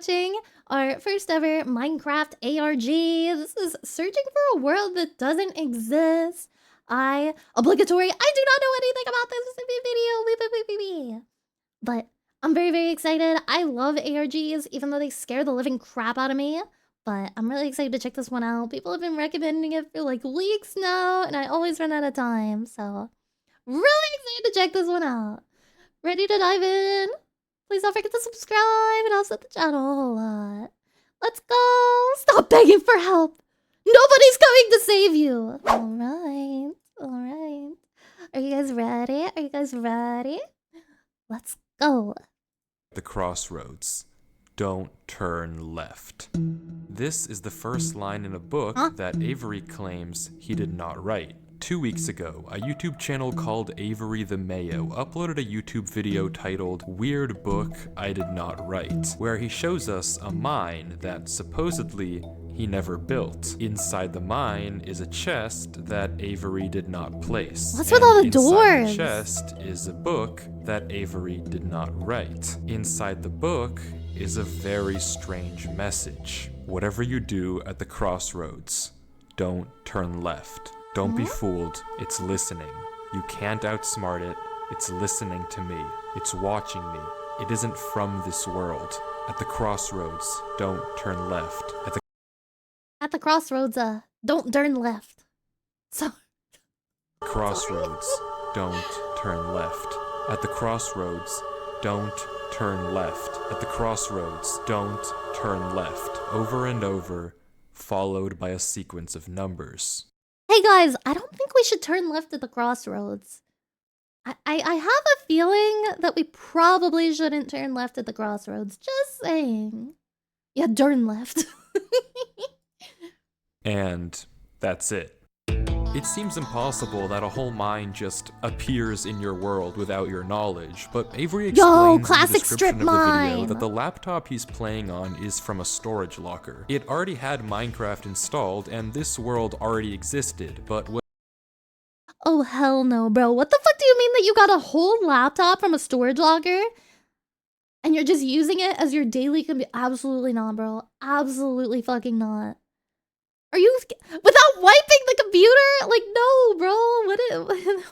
watching our first ever Minecraft ARG. This is searching for a world that doesn't exist. Obligatory, I do not know anything about this video, but I'm very, very excited. I love ARGs, even though they scare the living crap out of me. But I'm really excited to check this one out. People have been recommending it for like weeks now, and I always run out of time. So, really excited to check this one out. Ready to dive in? Please don't forget to subscribe and also the channel a whole lot. Let's go! Stop begging for help! Nobody's coming to save you! Alright, alright. Are you guys ready? Are you guys ready? Let's go. The crossroads. Don't turn left. This is the first line in a book that Avery claims he did not write. 2 weeks ago, a YouTube channel called Avery the Mayo uploaded a YouTube video titled Weird Book I Did Not Write, where he shows us a mine that supposedly he never built. Inside the mine is a chest that Avery did not place. What's with all the inside doors? The chest is a book that Avery did not write. Inside the book is a very strange message. Whatever you do at the crossroads, don't turn left. Don't be fooled, it's listening. You can't outsmart it, it's listening to me. It's watching me. It isn't from this world. At the crossroads, don't turn left. At the crossroads, don't turn left. So Crossroads, don't turn left. At the crossroads, don't turn left. At the crossroads, don't turn left. Over and over, followed by a sequence of numbers. hey guys, I don't think we should turn left at the crossroads. I have a feeling that we probably shouldn't turn left at the crossroads. Just saying. Yeah, turn left. And that's it. It seems impossible that a whole mine just appears in your world without your knowledge, but Avery explains in the classic description strip of the video mine. that the laptop he's playing on is from a storage locker. It already had Minecraft installed, and this world already existed, but Oh hell no, bro. What the fuck do you mean that you got a whole laptop from a storage locker? And you're just using it as your daily computer? Absolutely not, bro. Absolutely fucking not. Are you without wiping the computer? Like, no, bro.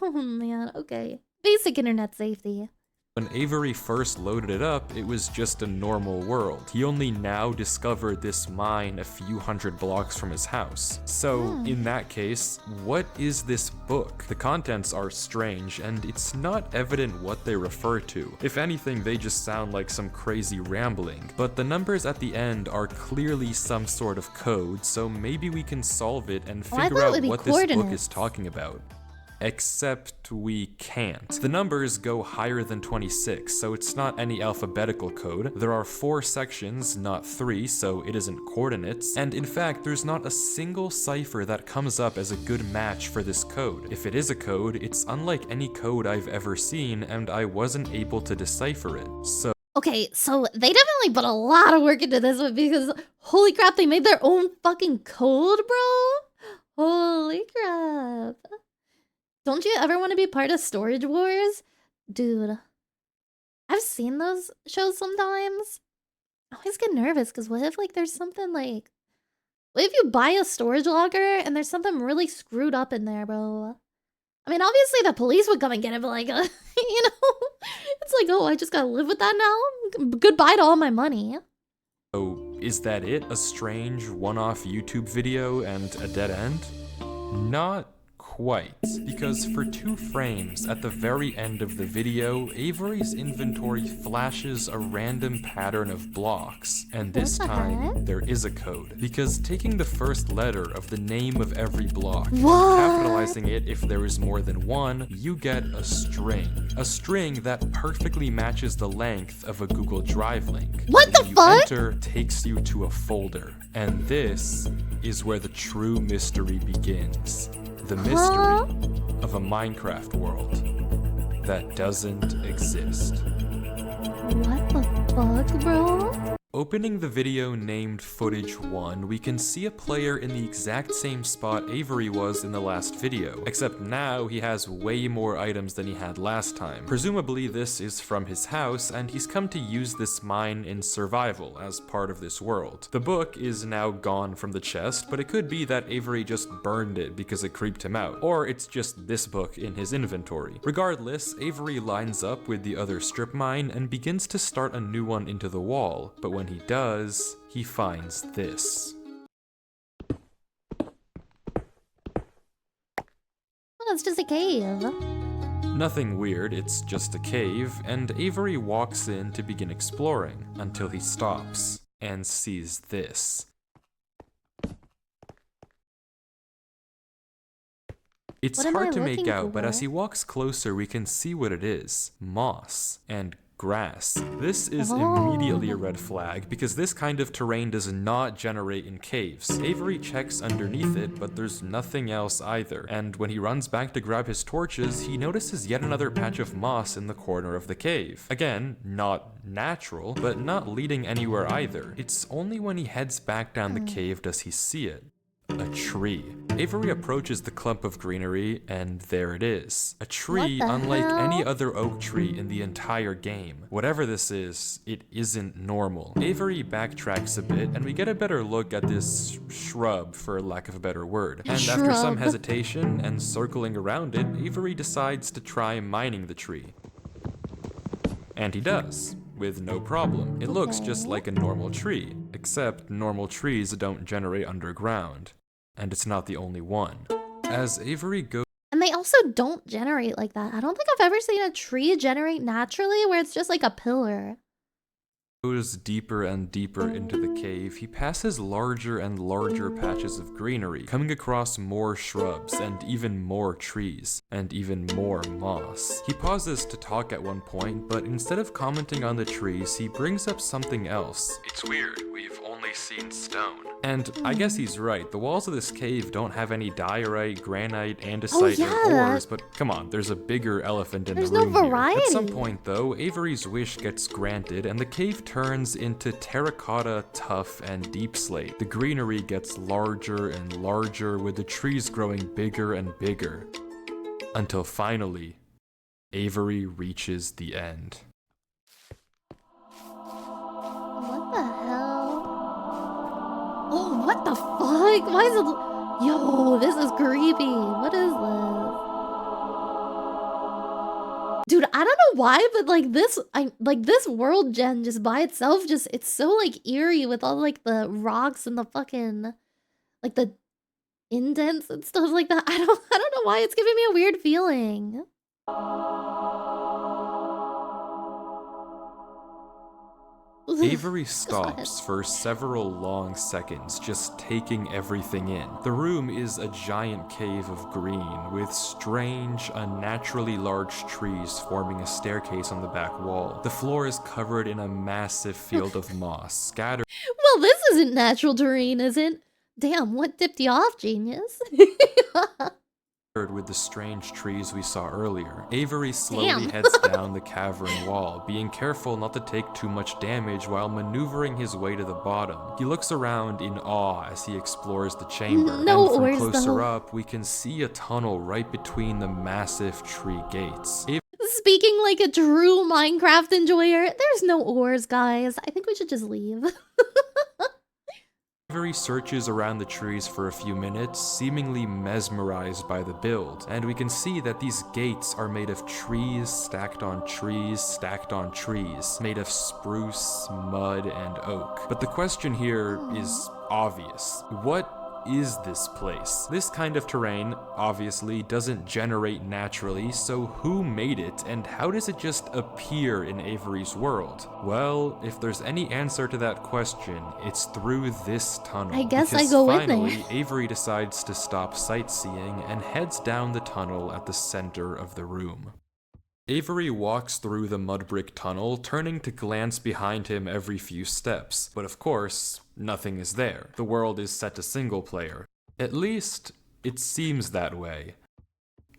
Oh man, okay. Basic internet safety. when Avery first loaded it up, it was just a normal world. He only now discovered this mine a few hundred blocks from his house. So, in that case, what is this book? The contents are strange, and it's not evident what they refer to. If anything, they just sound like some crazy rambling. But the numbers at the end are clearly some sort of code, so maybe we can solve it and figure out what this book is talking about. Except we can't. The numbers go higher than 26, so it's not any alphabetical code. There are 4 sections, not 3, so it isn't coordinates. And in fact, there's not a single cipher that comes up as a good match for this code. If it is a code, it's unlike any code I've ever seen, and I wasn't able to decipher it. So okay, so they definitely put a lot of work into this one because holy crap, they made their own fucking code, bro. Holy crap. Don't you ever want to be part of Storage Wars? Dude, I've seen those shows sometimes. I always get nervous because what if like there's something like... What if you buy a storage locker and there's something really screwed up in there, bro? I mean, obviously the police would come and get it, but like, you know? It's like, oh, I just gotta live with that now? Goodbye to all my money. So, is that it? A strange one-off YouTube video and a dead end? Not quite, because for 2 frames at the very end of the video, Avery's inventory flashes a random pattern of blocks, and this time there is a code, because taking the first letter of the name of every block and capitalizing it if there is more than one, you get a string that perfectly matches the length of a Google Drive link. What the fuck? Enter takes you to a folder, and this is where the true mystery begins. The mystery of a Minecraft world that doesn't exist. What the fuck, bro? Opening the video named Footage 1, we can see a player in the exact same spot Avery was in the last video, except now he has way more items than he had last time. Presumably this is from his house, and he's come to use this mine in survival as part of this world. The book is now gone from the chest, but it could be that Avery just burned it because it creeped him out, or it's just this book in his inventory. Regardless, Avery lines up with the other strip mine and begins to start a new one into the wall, but when he does, he finds this. Oh, it's just a cave. Nothing weird, it's just a cave, and Avery walks in to begin exploring, until he stops and sees this. It's What am hard I to make looking out, but for? as he walks closer, we can see what it is. Moss and grass. This is immediately a red flag, because this kind of terrain does not generate in caves. Avery checks underneath it, but there's nothing else either, and when he runs back to grab his torches, he notices yet another patch of moss in the corner of the cave. Again, not natural, but not leading anywhere either. It's only when he heads back down the cave does he see it. A tree. Avery approaches the clump of greenery, and there it is. A tree What the unlike hell? any other oak tree in the entire game. Whatever this is, it isn't normal. Avery backtracks a bit, and we get a better look at this shrub, for lack of a better word. And after some Shrub. hesitation and circling around it, Avery decides to try mining the tree. And he does, with no problem. It looks just like a normal tree, except normal trees don't generate underground. And it's not the only one. As Avery goes And they also don't generate like that. I don't think I've ever seen a tree generate naturally where it's just like a pillar. deeper and deeper into the cave, he passes larger and larger patches of greenery, coming across more shrubs and even more trees, and even more moss. He pauses to talk at one point, but instead of commenting on the trees, he brings up something else. It's weird, we've only seen stone. And I guess he's right, the walls of this cave don't have any diorite, granite, andesite, or yeah. ores, but come on, there's a bigger elephant in There's the no room here. variety. At some point though, Avery's wish gets granted and the cave turns into terracotta, tough, and deep slate. The greenery gets larger and larger, with the trees growing bigger and bigger. Until finally, Avery reaches the end. What the hell? Oh, what the fuck? Why is it... Yo, this is creepy. What is this? Dude, I don't know why, but like this world gen just by itself it's so like eerie with all like the rocks and the fucking like the indents and stuff like that. I don't know why it's giving me a weird feeling. Avery stops for several long seconds, just taking everything in. The room is a giant cave of green, with strange, unnaturally large trees forming a staircase on the back wall. The floor is covered in a massive field of moss, scattered Well, this isn't natural terrain, is it? Damn, what tipped you off, genius? with the strange trees we saw earlier. Avery slowly heads down the cavern wall, being careful not to take too much damage while maneuvering his way to the bottom. He looks around in awe as he explores the chamber, No and from ores, closer though. up, we can see a tunnel right between the massive tree gates. Speaking like a true Minecraft enjoyer, there's no ores, guys. I think we should just leave. Avery searches around the trees for a few minutes, seemingly mesmerized by the build, and we can see that these gates are made of trees stacked on trees stacked on trees, made of spruce, mud, and oak. But the question here is obvious. What is this place? This kind of terrain, obviously, doesn't generate naturally, so who made it, and how does it just appear in Avery's world? Well, if there's any answer to that question, it's through this tunnel. I guess I because go in finally, there. Avery decides to stop sightseeing and heads down the tunnel at the center of the room. Avery walks through the mud brick tunnel, turning to glance behind him every few steps. But of course, nothing is there. The world is set to single player. At least, it seems that way.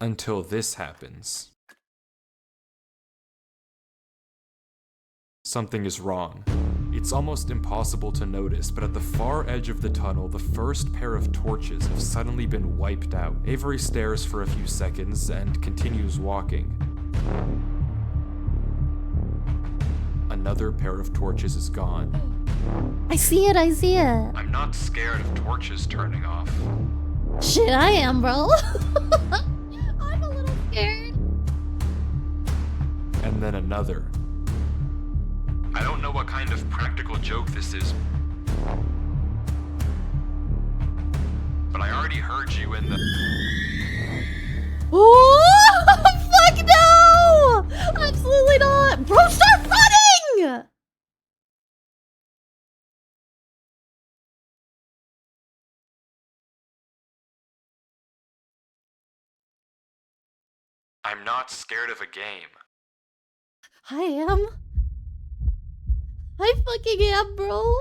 Until this happens. Something is wrong. It's almost impossible to notice, but at the far edge of the tunnel, the first pair of torches have suddenly been wiped out. Avery stares for a few seconds and continues walking. Another pair of torches is gone. I see it, I see it. I'm not scared of torches turning off. Shit, I am, bro. I'm a little scared. And then another. I don't know what kind of practical joke this is, but I already heard you in the... Oh, fuck no! Absolutely not! Bro, start running! I'm not scared of a game. I am. I fucking am, bro.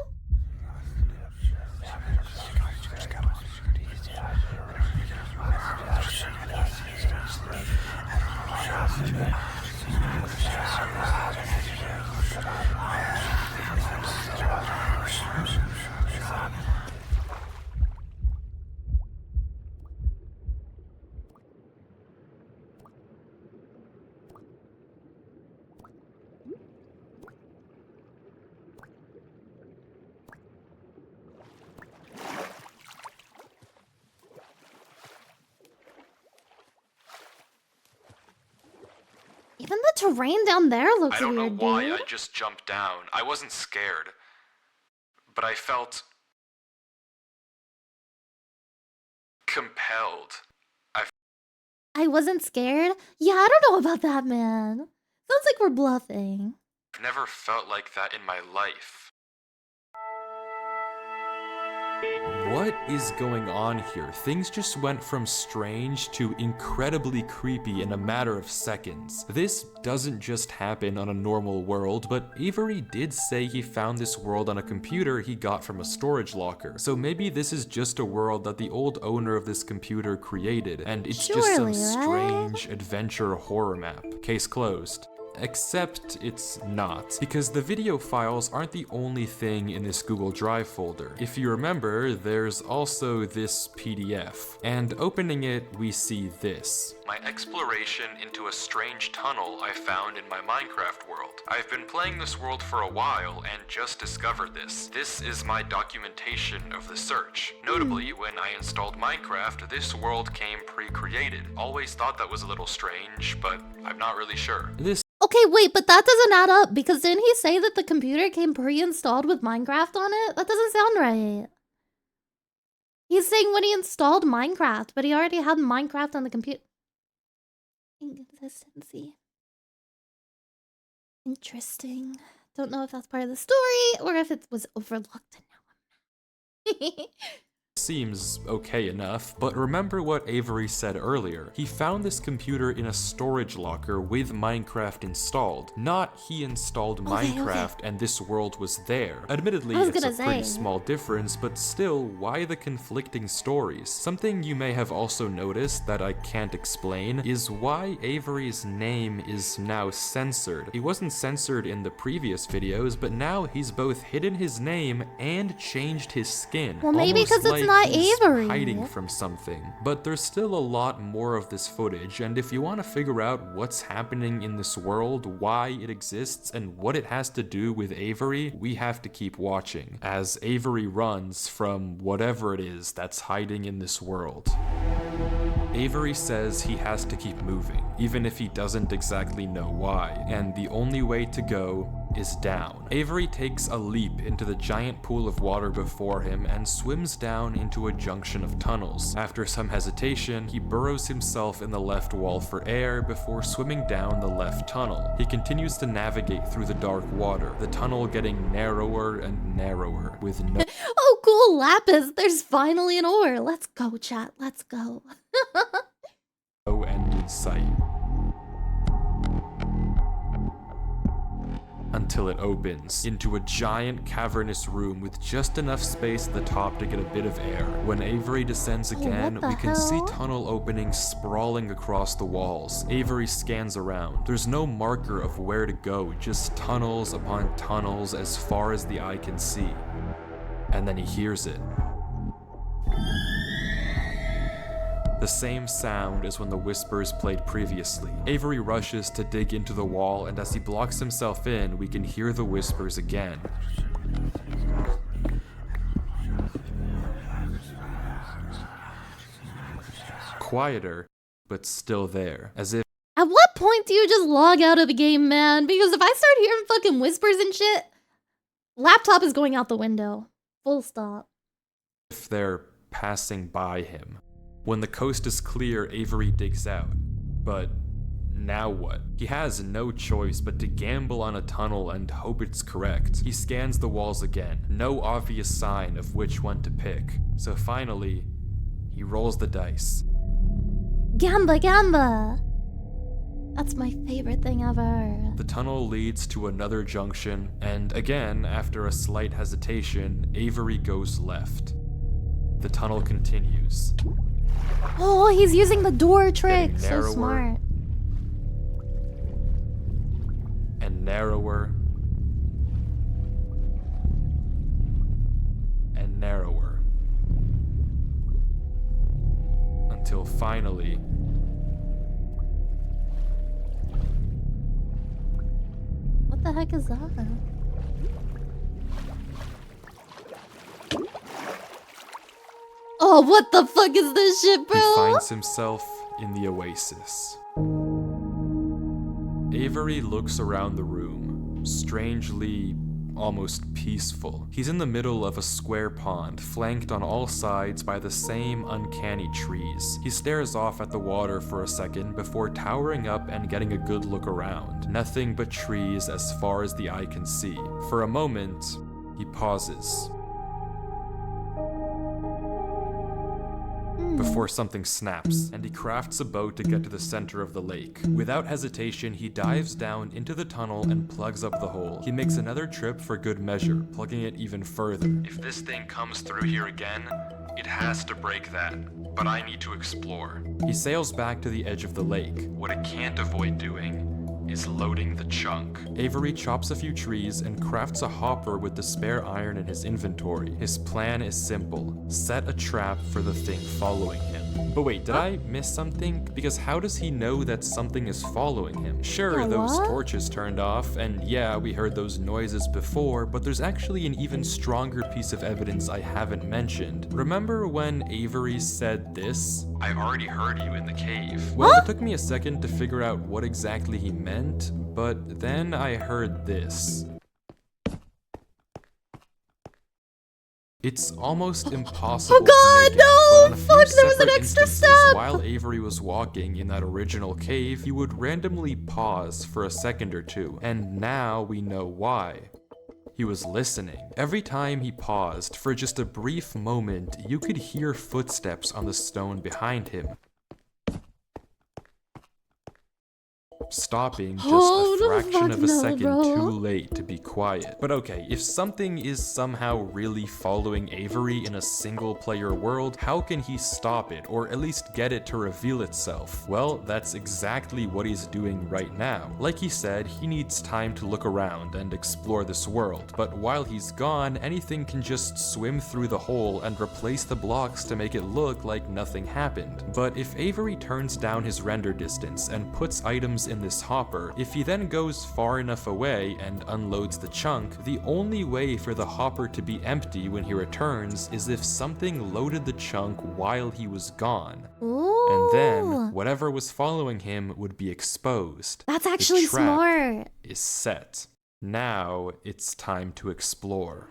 Even the terrain down there looks I don't weird, know why dude. I just jumped down. I wasn't scared, but I felt compelled. I wasn't scared? Yeah, I don't know about that, man. Sounds like we're bluffing. I've never felt like that in my life. What is going on here? Things just went from strange to incredibly creepy in a matter of seconds. This doesn't just happen on a normal world, but Avery did say he found this world on a computer he got from a storage locker. So maybe this is just a world that the old owner of this computer created, and it's just some strange adventure horror map. Case closed. Except it's not, because the video files aren't the only thing in this Google Drive folder. If you remember, there's also this PDF, and opening it, we see this. My exploration into a strange tunnel I found in my Minecraft world. I've been playing this world for a while and just discovered this. This is my documentation of the search. Notably, when I installed Minecraft, this world came pre-created. Always thought that was a little strange, but I'm not really sure. Okay, wait, but that doesn't add up, because didn't he say that the computer came pre-installed with Minecraft on it? That doesn't sound right. He's saying when he installed Minecraft, but he already had Minecraft on the computer. Inconsistency. Interesting. Don't know if that's part of the story, or if it was overlooked and now I'm Seems okay enough, but remember what Avery said earlier. He found this computer in a storage locker with Minecraft installed. Not he installed Minecraft and this world was there. Admittedly, it's a pretty small difference, but still, why the conflicting stories? Something you may have also noticed that I can't explain is why Avery's name is now censored. He wasn't censored in the previous videos, but now he's both hidden his name and changed his skin. Well, maybe because it's not Avery. Hiding from something. But there's still a lot more of this footage, and if you want to figure out what's happening in this world, why it exists, and what it has to do with Avery, we have to keep watching, as Avery runs from whatever it is that's hiding in this world. Avery says he has to keep moving, even if he doesn't exactly know why, and the only way to go is down. Avery takes a leap into the giant pool of water before him and swims down into a junction of tunnels. After some hesitation, he burrows himself in the left wall for air before swimming down the left tunnel. He continues to navigate through the dark water, the tunnel getting narrower and narrower, with no- Oh, cool, Lapis! There's finally an ore! Let's go, chat, let's go. no end in sight. until it opens into a giant cavernous room with just enough space at the top to get a bit of air. When Avery descends again, what the we can see hell? tunnel openings sprawling across the walls. Avery scans around. There's no marker of where to go, just tunnels upon tunnels as far as the eye can see. And then he hears it. The same sound as when the whispers played previously. Avery rushes to dig into the wall, and as he blocks himself in, we can hear the whispers again. Quieter, but still there, as if At what point do you just log out of the game, man? Because if I start hearing fucking whispers and shit, laptop is going out the window. Full stop. they're passing by him. When the coast is clear, Avery digs out. But now what? He has no choice but to gamble on a tunnel and hope it's correct. He scans the walls again, no obvious sign of which one to pick. So finally, he rolls the dice. Gamba, gamba. That's my favorite thing ever. The tunnel leads to another junction, and again, after a slight hesitation, Avery goes left. The tunnel continues. Oh, he's using the door trick. So narrower. smart. And narrower. And narrower. Until finally, What the heck is that? Oh, what the fuck is this shit, he bro? finds himself in the oasis. Avery looks around the room, strangely, almost peaceful. He's in the middle of a square pond, flanked on all sides by the same uncanny trees. He stares off at the water for a second before towering up and getting a good look around. Nothing but trees as far as the eye can see. For a moment, he pauses. Before something snaps, and he crafts a boat to get to the center of the lake. Without hesitation, he dives down into the tunnel and plugs up the hole. He makes another trip for good measure, plugging it even further. If this thing comes through here again, it has to break that, but I need to explore. He sails back to the edge of the lake. What it can't avoid doing is loading the chunk. Avery chops a few trees and crafts a hopper with the spare iron in his inventory. His plan is simple: set a trap for the thing following him. But wait, did I miss something? Because how does he know that something is following him? Sure, Yeah, those what? torches turned off, and yeah, we heard those noises before, but there's actually an even stronger piece of evidence I haven't mentioned. Remember when Avery said this? I already heard you in the cave. Well, it took me a second to figure out what exactly he meant, but then I heard this. It's almost impossible Oh God, to make out, but on a few no! Fuck, there was an separate extra instances, step! while Avery was walking in that original cave, he would randomly pause for a second or two, and now we know why. He was listening. Every time he paused, for just a brief moment, you could hear footsteps on the stone behind him. Stopping just Oh, a the fraction fuck of a no, second bro. too late to be quiet. But okay, if something is somehow really following Avery in a single player world, how can he stop it, or at least get it to reveal itself? Well, that's exactly what he's doing right now. Like he said, he needs time to look around and explore this world, but while he's gone, anything can just swim through the hole and replace the blocks to make it look like nothing happened. But if Avery turns down his render distance and puts items in this hopper, if he then goes far enough away and unloads the chunk, the only way for the hopper to be empty when he returns is if something loaded the chunk while he was gone. Ooh. And then, whatever was following him would be exposed. That's The actually trap smart. is set. Now it's time to explore.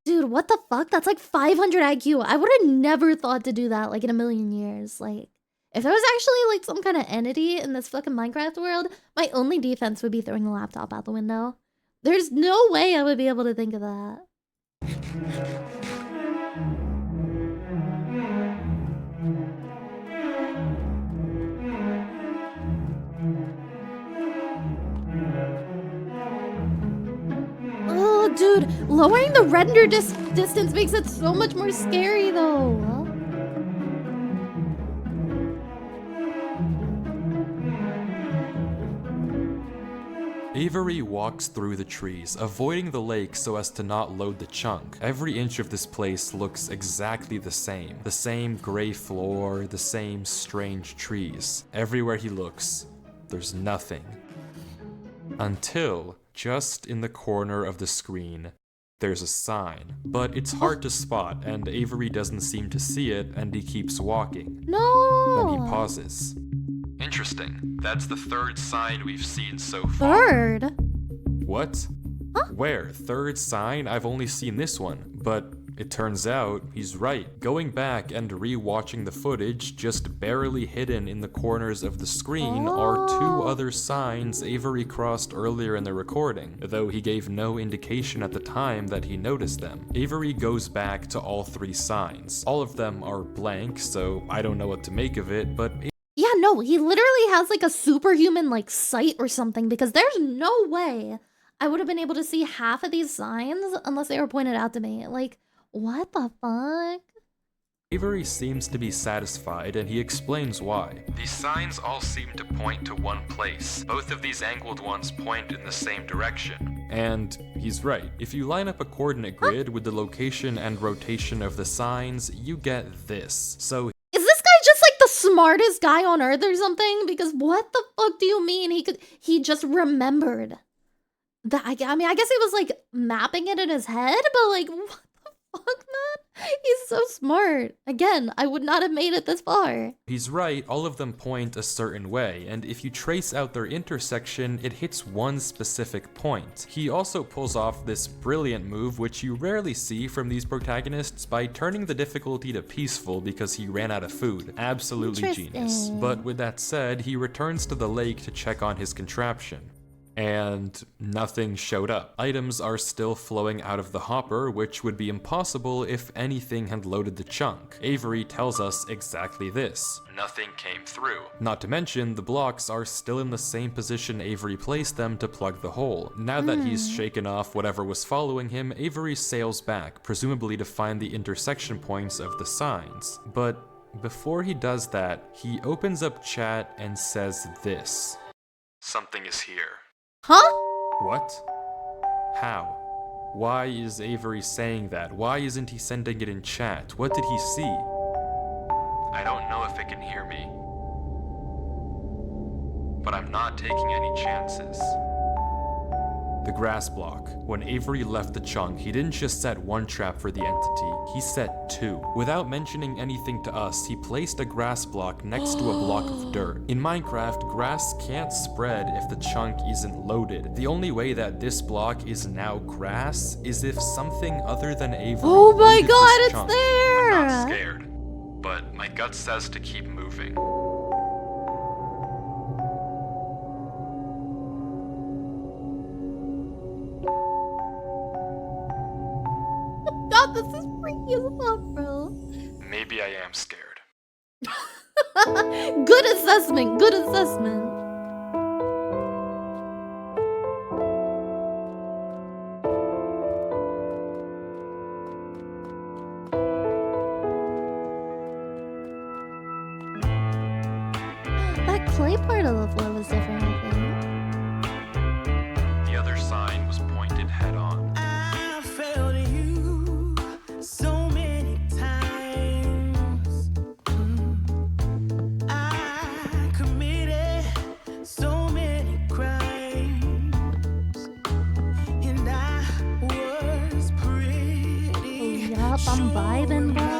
Dude, what the fuck? That's like 500 IQ. I would have never thought to do that, like, in a million years. Like, if there was actually, like, some kind of entity in this fucking Minecraft world, my only defense would be throwing the laptop out the window. There's no way I would be able to think of that. Dude, lowering the render distance makes it so much more scary though. Avery walks through the trees, avoiding the lake so as to not load the chunk. Every inch of this place looks exactly the same. The same gray floor, the same strange trees. Everywhere he looks, there's nothing. Until, just in the corner of the screen, there's a sign. But it's hard to spot, and Avery doesn't seem to see it, and he keeps walking. No! Then he pauses. Interesting. That's the third sign we've seen so far. Third? What? Huh? Where? Third sign? I've only seen this one. But it turns out he's right. Going back and re-watching the footage, just barely hidden in the corners of the screen are two other signs Avery crossed earlier in the recording, though he gave no indication at the time that he noticed them. Avery goes back to all three signs. All of them are blank, so I don't know what to make of it, but Yeah, no, he literally has like a superhuman like sight or something, because there's no way I would have been able to see half of these signs unless they were pointed out to me. Like, what the fuck? Avery seems to be satisfied, and he explains why. These signs all seem to point to one place. Both of these angled ones point in the same direction. And he's right. If you line up a coordinate grid with the location and rotation of the signs, you get this. So Is this guy just like the smartest guy on earth or something? Because what the fuck do you mean he just remembered that? I mean, I guess he was like mapping it in his head, but like, what the fuck, man? He's so smart. Again, I would not have made it this far. he's right, all of them point a certain way, and if you trace out their intersection, it hits one specific point. He also pulls off this brilliant move, which you rarely see from these protagonists, by turning the difficulty to peaceful because he ran out of food. Absolutely genius. Interesting. But with that said, he returns to the lake to check on his contraption. And nothing showed up. Items are still flowing out of the hopper, which would be impossible if anything had loaded the chunk. Avery tells us exactly this. Nothing came through. Not to mention, the blocks are still in the same position Avery placed them to plug the hole. Now that he's shaken off whatever was following him, Avery sails back, presumably to find the intersection points of the signs. But before he does that, he opens up chat and says this. Something is here. Huh? What? How? Why is Avery saying that? Why isn't he sending it in chat? What did he see? I don't know if it can hear me, but I'm not taking any chances. The grass block. When Avery left the chunk, he didn't just set one trap for the entity, he set two. Without mentioning anything to us, he placed a grass block next to a block of dirt. In Minecraft, grass can't spread if the chunk isn't loaded. The only way that this block is now grass is if something other than Avery Oh my loaded god, this it's chunk. there! I'm not scared, but my gut says to keep moving. God, this is freaky as fuck, bro. Maybe I am scared. Good assessment, good assessment. That clay part of the floor was different, I think. The other sign was pointed head on. I failed you so many times. I committed so many crimes, and I was pretty Yup, I'm vibing, bro.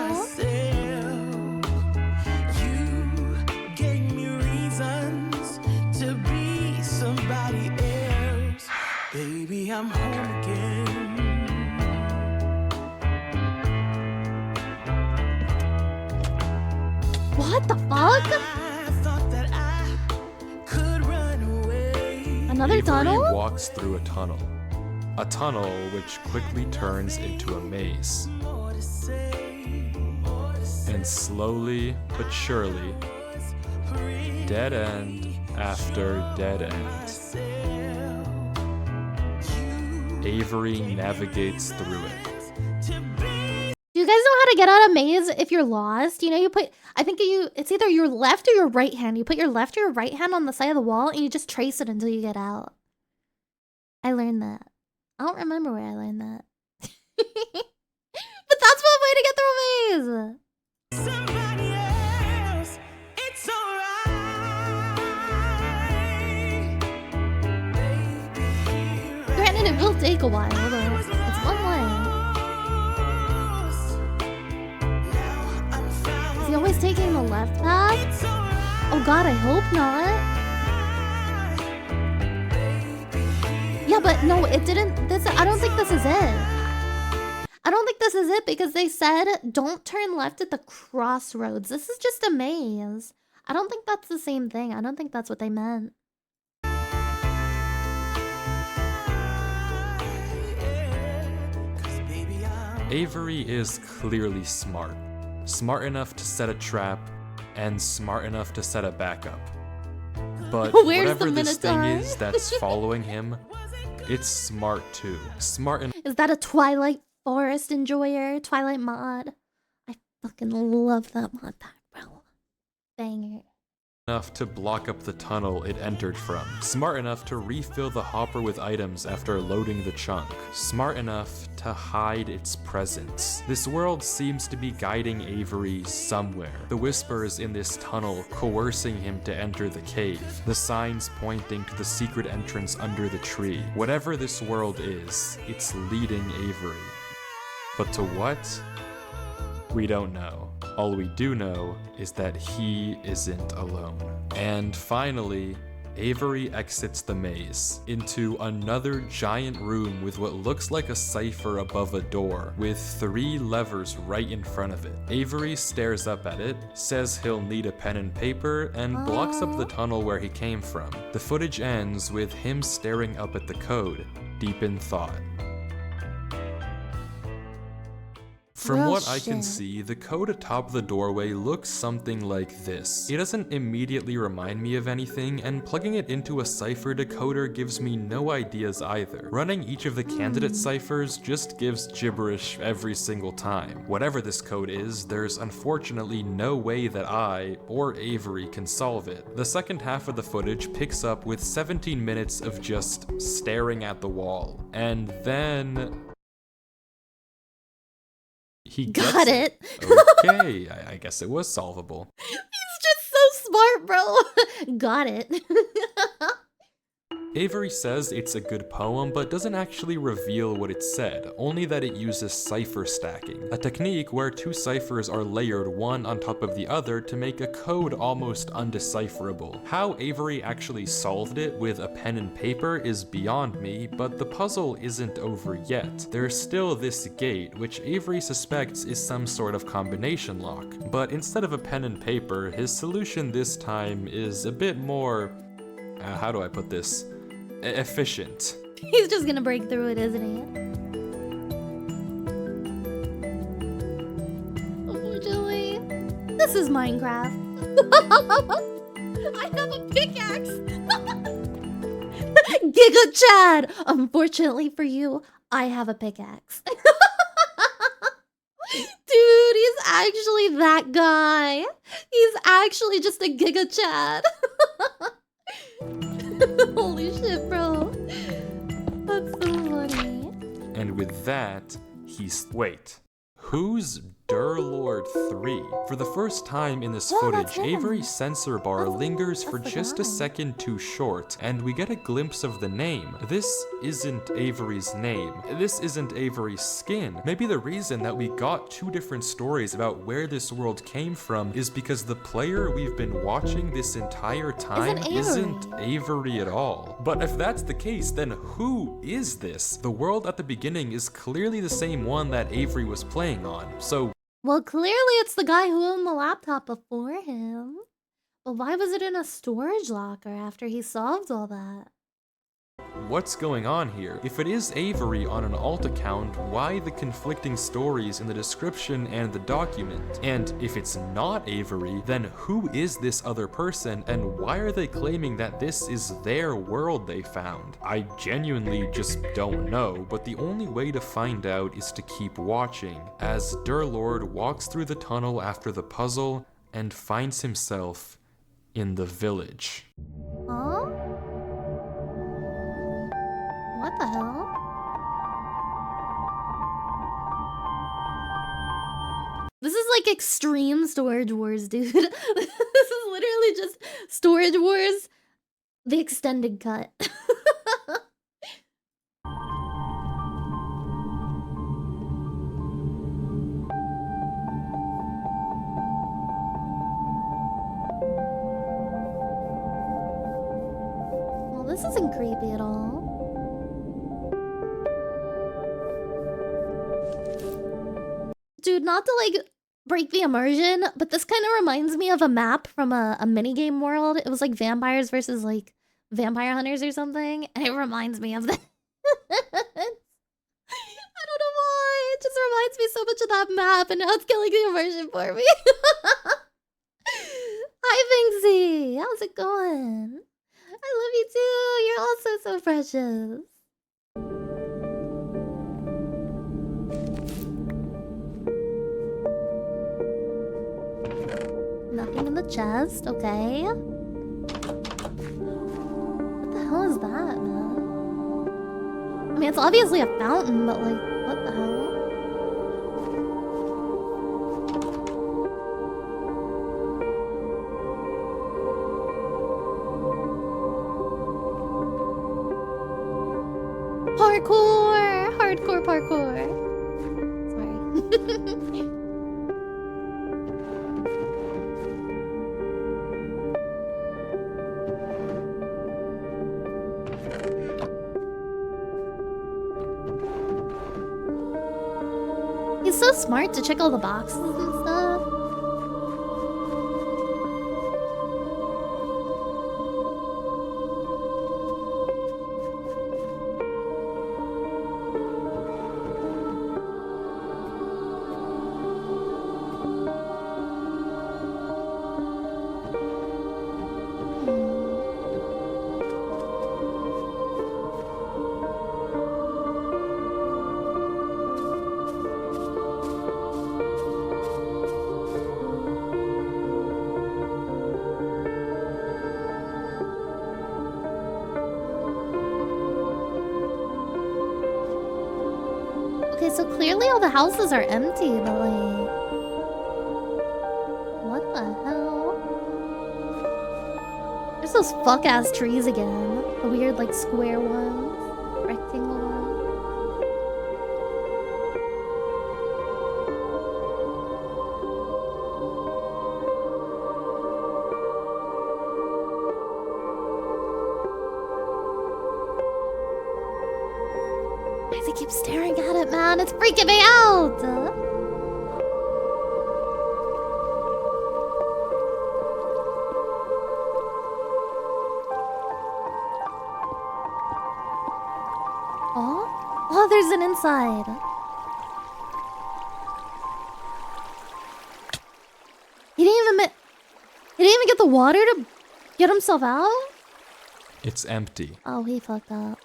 You gave me reasons to be somebody else. Baby, I'm home again. What the fuck? I thought that I could run away. Another Avery tunnel? walks through a tunnel. A tunnel which quickly turns into a maze. More to say, more to say. And slowly but surely, dead end after dead end. Avery navigates through it. Do you guys know how to get out of maze if you're lost? You know, you put, I think it's either your left or your right hand. You put your left or your right hand on the side of the wall and you just trace it until you get out. I learned that. I don't remember where I learned that. But that's one way to get through a maze. Somebody else, it's alright. Granted, it will take a while, but it's one way. Is he always taking the left path? Oh god, I hope not. Yeah, but no, it didn't. I don't think this is it. I don't think this is it because they said don't turn left at the crossroads. This is just a maze. I don't think that's the same thing. I don't think that's what they meant. Avery is clearly smart. Smart enough to set a trap, and smart enough to set a backup. But whatever this thing is that's following him, it's smart too. Smart enough. Is that a Twilight Forest enjoyer? Twilight mod? I fucking love that mod pack, bro. Banger. Enough to block up the tunnel it entered from. Smart enough to refill the hopper with items after loading the chunk. Smart enough to hide its presence. This world seems to be guiding Avery somewhere. The whispers in this tunnel coercing him to enter the cave. The signs pointing to the secret entrance under the tree. Whatever this world is, it's leading Avery. But to what? We don't know. All we do know is that he isn't alone. And finally, Avery exits the maze into another giant room with what looks like a cipher above a door, with 3 levers right in front of it. Avery stares up at it, says he'll need a pen and paper, and blocks up the tunnel where he came from. The footage ends with him staring up at the code, deep in thought. From what I can see, the code atop the doorway looks something like this. It doesn't immediately remind me of anything, and plugging it into a cipher decoder gives me no ideas either. Running each of the candidate ciphers just gives gibberish every single time. Whatever this code is, there's unfortunately no way that I, or Avery, can solve it. The second half of the footage picks up with 17 minutes of just staring at the wall. And then he got it. Okay, I guess it was solvable. He's just so smart, bro. Got it. Avery says it's a good poem, but doesn't actually reveal what it said, only that it uses cipher stacking, a technique where 2 ciphers are layered one on top of the other to make a code almost undecipherable. How Avery actually solved it with a pen and paper is beyond me, but the puzzle isn't over yet. There's still this gate, which Avery suspects is some sort of combination lock, but instead of a pen and paper, his solution this time is a bit more, how do I put this? Efficient. He's just gonna break through it, isn't he? Unfortunately, this is Minecraft. I have a pickaxe. Giga Chad. Unfortunately for you, I have a pickaxe. Dude, he's actually that guy. He's actually just a Giga Chad. Holy shit, bro. That's so funny. And with that, wait. Who's Durlord 3? For the first time in this footage, Avery's sensor bar lingers for just a second too short, and we get a glimpse of the name. This isn't Avery's name. This isn't Avery's skin. Maybe the reason that we got 2 different stories about where this world came from is because the player we've been watching this entire time isn't Avery at all. But if that's the case, then who is this? The world at the beginning is clearly the same one that Avery was playing on, so well, clearly it's the guy who owned the laptop before him. But why was it in a storage locker after he solved all that? what's going on here? If it is Avery on an alt account, why the conflicting stories in the description and the document? And if it's not Avery, then who is this other person and why are they claiming that this is their world they found? I genuinely just don't know, but the only way to find out is to keep watching as Durlord walks through the tunnel after the puzzle and finds himself in the village. Huh? What the hell? This is like extreme Storage Wars, dude. This is literally just Storage Wars, the extended cut. Well, this isn't creepy at all. Dude, not to like break the immersion, but this kind of reminds me of a map from a minigame world. It was like vampires versus like vampire hunters or something, and it reminds me of that. I don't know why. It just reminds me so much of that map, and now it's killing the immersion for me. Hi, Vinxie. How's it going? I love you too. You're also so precious. Nothing in the chest, okay. What the hell is that, man? I mean, it's obviously a fountain, but like, what the hell? Parkour! Hardcore parkour. Sorry. He's so smart to check all the boxes and stuff. Okay, so clearly all the houses are empty, but like... what the hell? There's those fuck-ass trees again. The weird, like, square ones. Rectangle ones. Why does he keep staring at it, man? It's freaking me out! Oh? Oh, there's an inside. He didn't even get the water to get himself out? It's empty. Oh, he fucked up.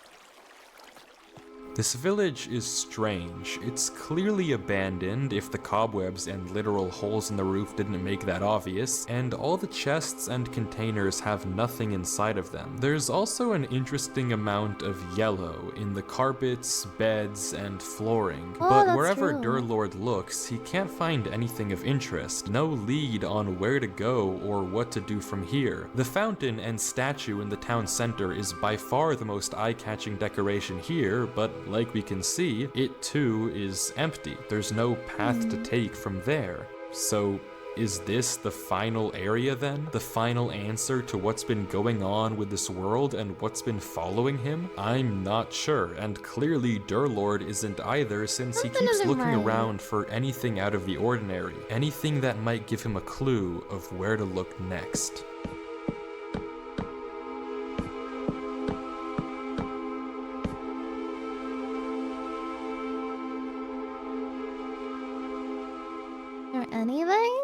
This village is strange. It's clearly abandoned if the cobwebs and literal holes in the roof didn't make that obvious, and all the chests and containers have nothing inside of them. There's also an interesting amount of yellow in the carpets, beds, and flooring, but that's wherever true. Durlord looks, he can't find anything of interest, no lead on where to go or what to do from here. The fountain and statue in the town center is by far the most eye-catching decoration here, but like we can see, it too is empty. There's no path to take from there. So, is this the final area then? The final answer to what's been going on with this world and what's been following him? I'm not sure, and clearly Durlord isn't either, since he Something keeps isn't looking right. around for anything out of the ordinary. Anything that might give him a clue of where to look next. anything?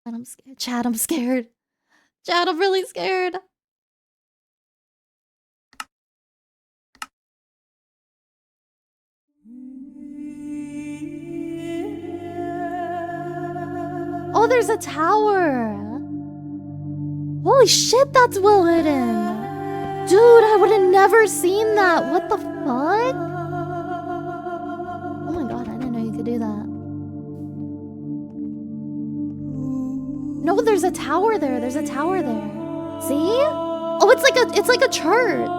And I'm scared. Chad, I'm scared. Chad, I'm really scared. Oh, there's a tower. Holy shit, that's well hidden. Dude, I would have never seen that. What the fuck? Oh my god, I didn't know you could do that. No, there's a tower there. There's a tower there. See? Oh, it's like a church.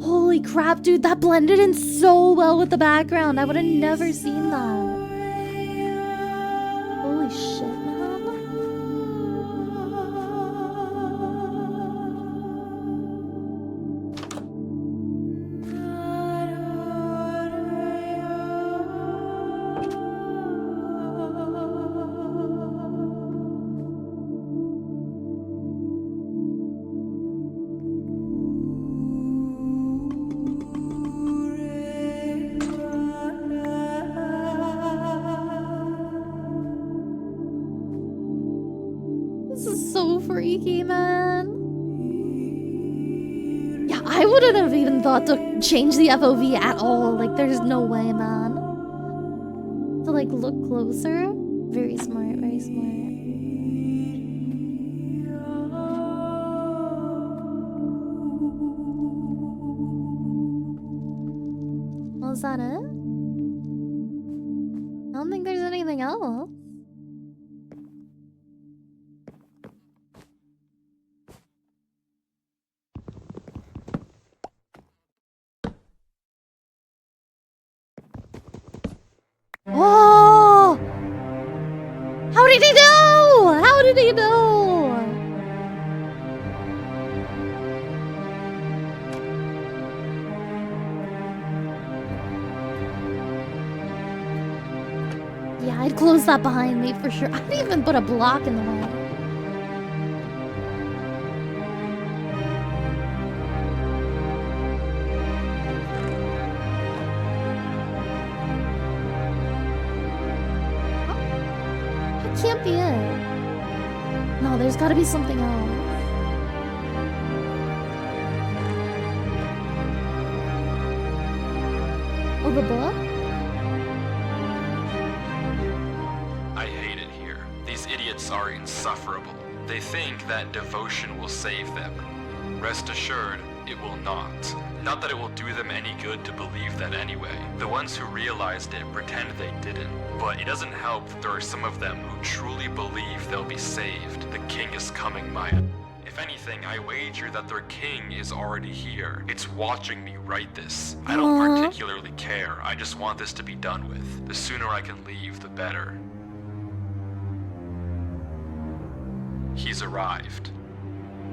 Holy crap, dude, that blended in so well with the background. I would have never seen that. Holy shit, man. This is so freaky, man. Yeah, I wouldn't have even thought to change the FOV at all. Like, there's no way, man. To, like, look closer. Very smart, very smart. Well, is that it? I don't think there's anything else. Oh! How did he know? How did he know? Yeah, I'd close that behind me for sure. I'd even put a block in the way. That can't be it. No, there's gotta be something else. Oh, the book? I hate it here. These idiots are insufferable. They think that devotion will save them. Rest assured, it will not. Not that it will do them any good to believe that anyway. The ones who realized it pretend they didn't. But it doesn't help that there are some of them who truly believe they'll be saved. The king is coming, Maya. If anything, I wager that their king is already here. It's watching me write this. I don't particularly care. I just want this to be done with. The sooner I can leave, the better. He's arrived.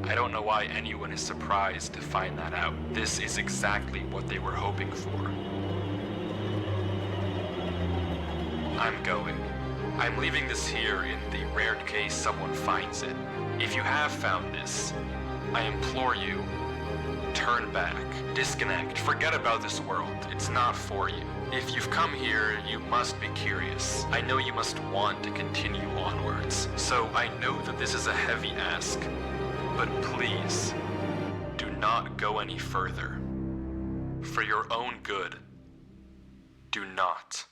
I don't know why anyone is surprised to find that out. This is exactly what they were hoping for. I'm going. I'm leaving this here in the rare case someone finds it. If you have found this, I implore you, turn back, disconnect, forget about this world. It's not for you. If you've come here, you must be curious. I know you must want to continue onwards. So I know that this is a heavy ask, but please, do not go any further. For your own good, do not.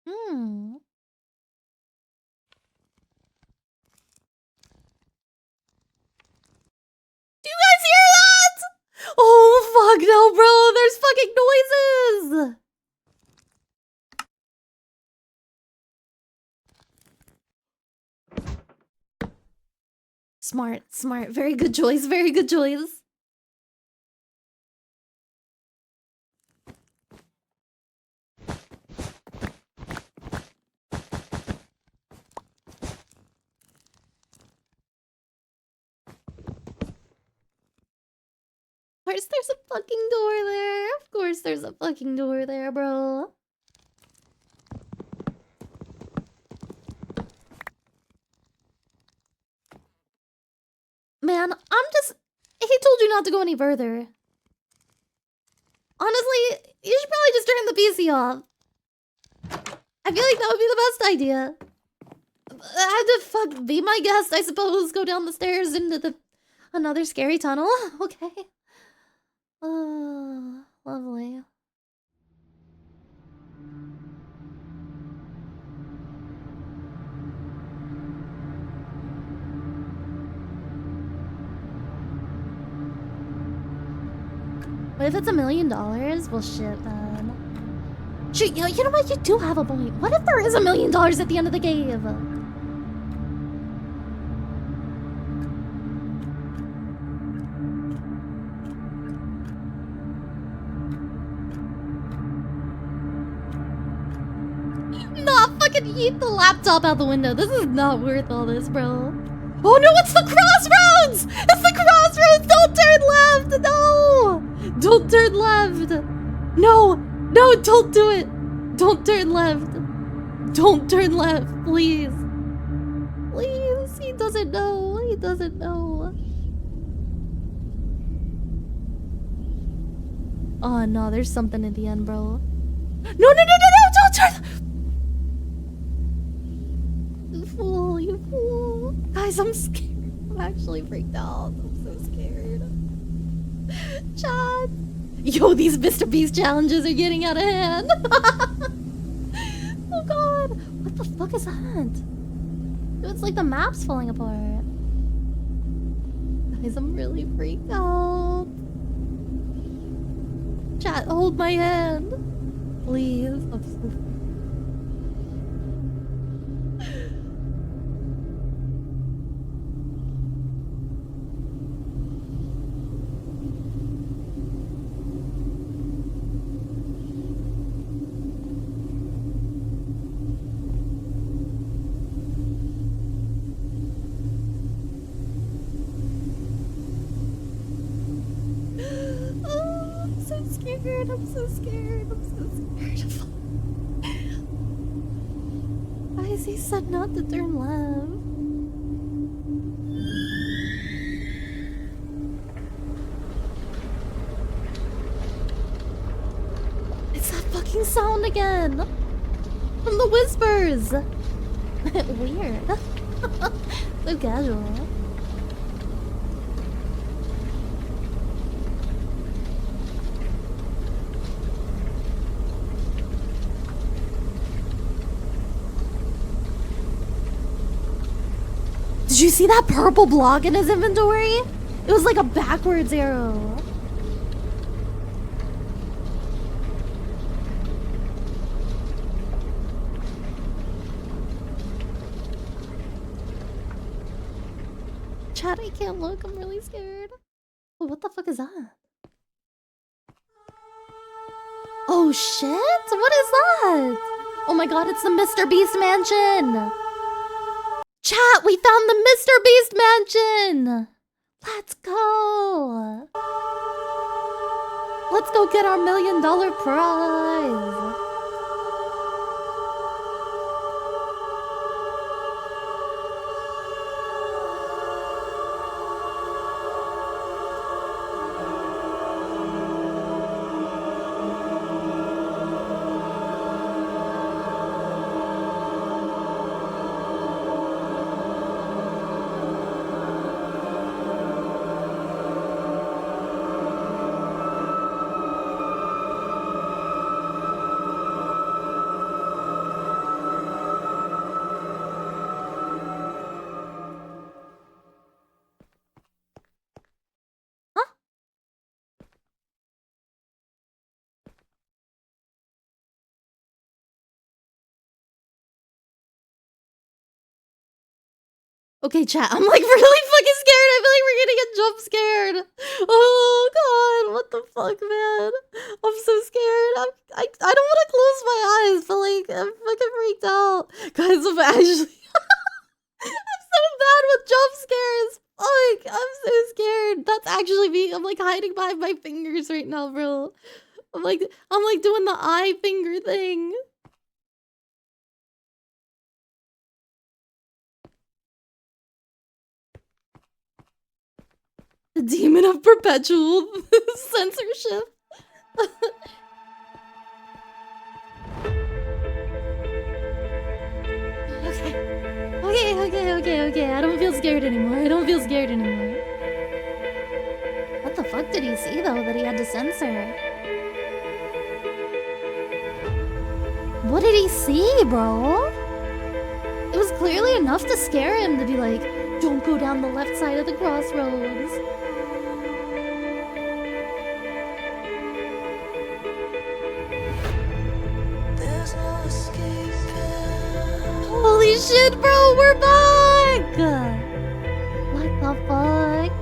Do you guys hear that? Oh, fuck no, bro. There's fucking noises. Smart, smart. Very good choice. Very good choice. Of course there's a fucking door there. Of course there's a fucking door there, bro. man. He told you not to go any further. Honestly, you should probably just turn the PC off. I feel like that would be the best idea. Be my guest, I suppose. Go down the stairs into another scary tunnel. Okay. Oh, lovely. What if it's $1 million? Well, shit, then. Shit, you know what? You do have a point. What if there is $1 million at the end of the game? Nah, fucking yeet the laptop out the window. This is not worth all this, bro. Oh no, it's the crossroads! It's the crossroads! Don't turn left! No! Don't turn left! No! No, don't do it! Don't turn left! Don't turn left, please! Please! He doesn't know. He doesn't know. Oh no, there's something at the end, bro. No! Don't turn! You fool, you fool. Guys, I'm scared. I'm actually freaked out. I'm so scared. Chat. Yo, these Mr. Beast challenges are getting out of hand. Oh god. What the fuck is that? It's like the map's falling apart. Guys, I'm really freaked out. Chat, hold my hand. Please. I'm so scared. I'm so scared. I'm so scared. Why is he said not to turn left? It's that fucking sound again. From the whispers. Weird. So casual. Did you see that purple block in his inventory? It was like a backwards arrow. Chat, I can't look. I'm really scared. Oh, what the fuck is that? Oh shit! What is that? Oh my god, it's the Mr. Beast mansion! Chat, we found the Mr. Beast mansion! Let's go! Let's go get our $1 million prize! Okay, chat, I'm like really fucking scared. I feel like we're gonna get jump scared. Oh god, what the fuck, man? I'm so scared. I don't want to close my eyes, but like I'm fucking freaked out. Guys, I'm actually I'm so bad with jump scares. Fuck, I'm so scared. That's actually me. I'm like hiding behind my fingers right now, bro. I'm like doing the eye finger thing. The demon of perpetual censorship. Okay. I don't feel scared anymore. What the fuck did he see though that he had to censor? What did he see, bro? It was clearly enough to scare him to be like, don't go down the left side of the crossroads. There's no escaping. Holy shit, bro, we're back! What the fuck?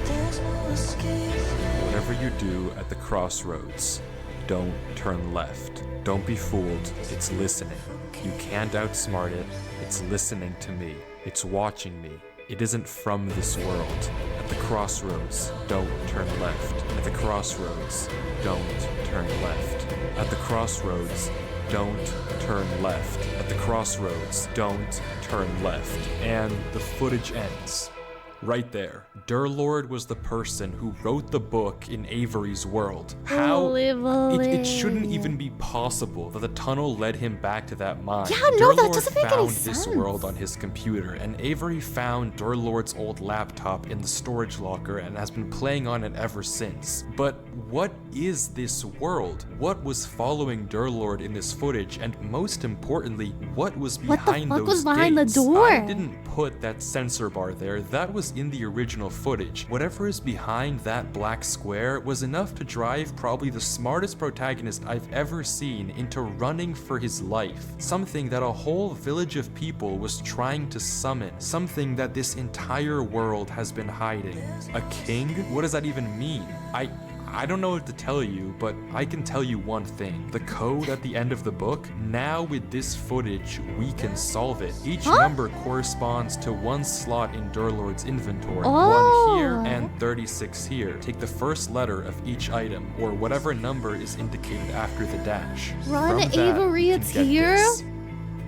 There's no escaping. Whatever you do at the crossroads, don't turn left. Don't be fooled. It's listening. You can't outsmart it. It's listening to me. It's watching me. It isn't from this world. At the crossroads, don't turn left. At the crossroads, don't turn left. At the crossroads, don't turn left. At the crossroads, don't turn left. And the footage ends. Right there. Durlord was the person who wrote the book in Avery's world. How? Holy moly. It shouldn't even be possible that the tunnel led him back to that mine. Yeah, no, that Durlord doesn't make any found sense. this world on his computer, and Avery found Durlord's old laptop in the storage locker and has been playing on it ever since. But what is this world? What was following Durlord in this footage? And most importantly, what was What the behind fuck those was behind the gates? door? I didn't put that sensor bar there. That was in the original footage. Whatever is behind that black square was enough to drive probably the smartest protagonist I've ever seen into running for his life. Something that a whole village of people was trying to summon. Something that this entire world has been hiding. A king? What does that even mean? I don't know what to tell you, but I can tell you one thing. The code at the end of the book, now with this footage, we can solve it. Each number corresponds to one slot in Durlord's inventory. Oh. 1 here and 36 here. Take the first letter of each item, or whatever number is indicated after the dash. Run, From that, Avery, you can it's get here? this.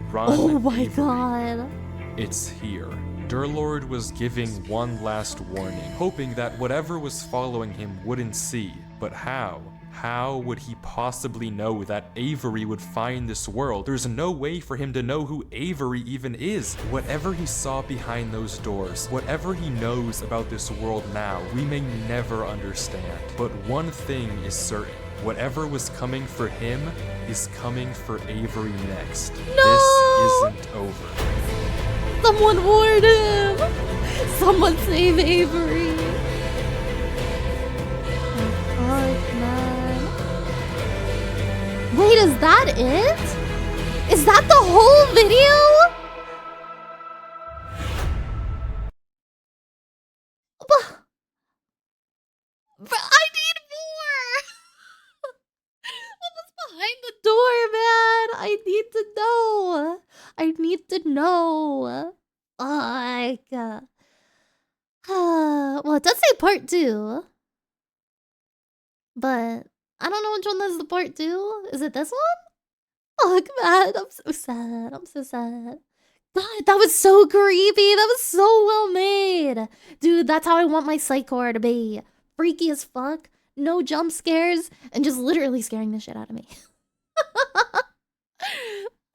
Run, Oh my Avery. god. It's here. Durlord was giving one last warning, hoping that whatever was following him wouldn't see. But how? How would he possibly know that Avery would find this world? There's no way for him to know who Avery even is. Whatever he saw behind those doors, whatever he knows about this world now, we may never understand. But one thing is certain. Whatever was coming for him is coming for Avery next. No! This isn't over. Someone warn him! Someone save Avery! Oh, fuck, man. Wait, is that it? Is that the whole video? But I need more! What was behind the door, man? I need to know. Well, it does say part 2. But I don't know which one is the part 2. Is it this one? Fuck, man. I'm so sad. God, that was so creepy. That was so well made. Dude, that's how I want my psych horror to be. Freaky as fuck. No jump scares. And just literally scaring the shit out of me.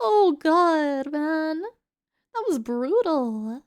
Oh, God, man. That was brutal.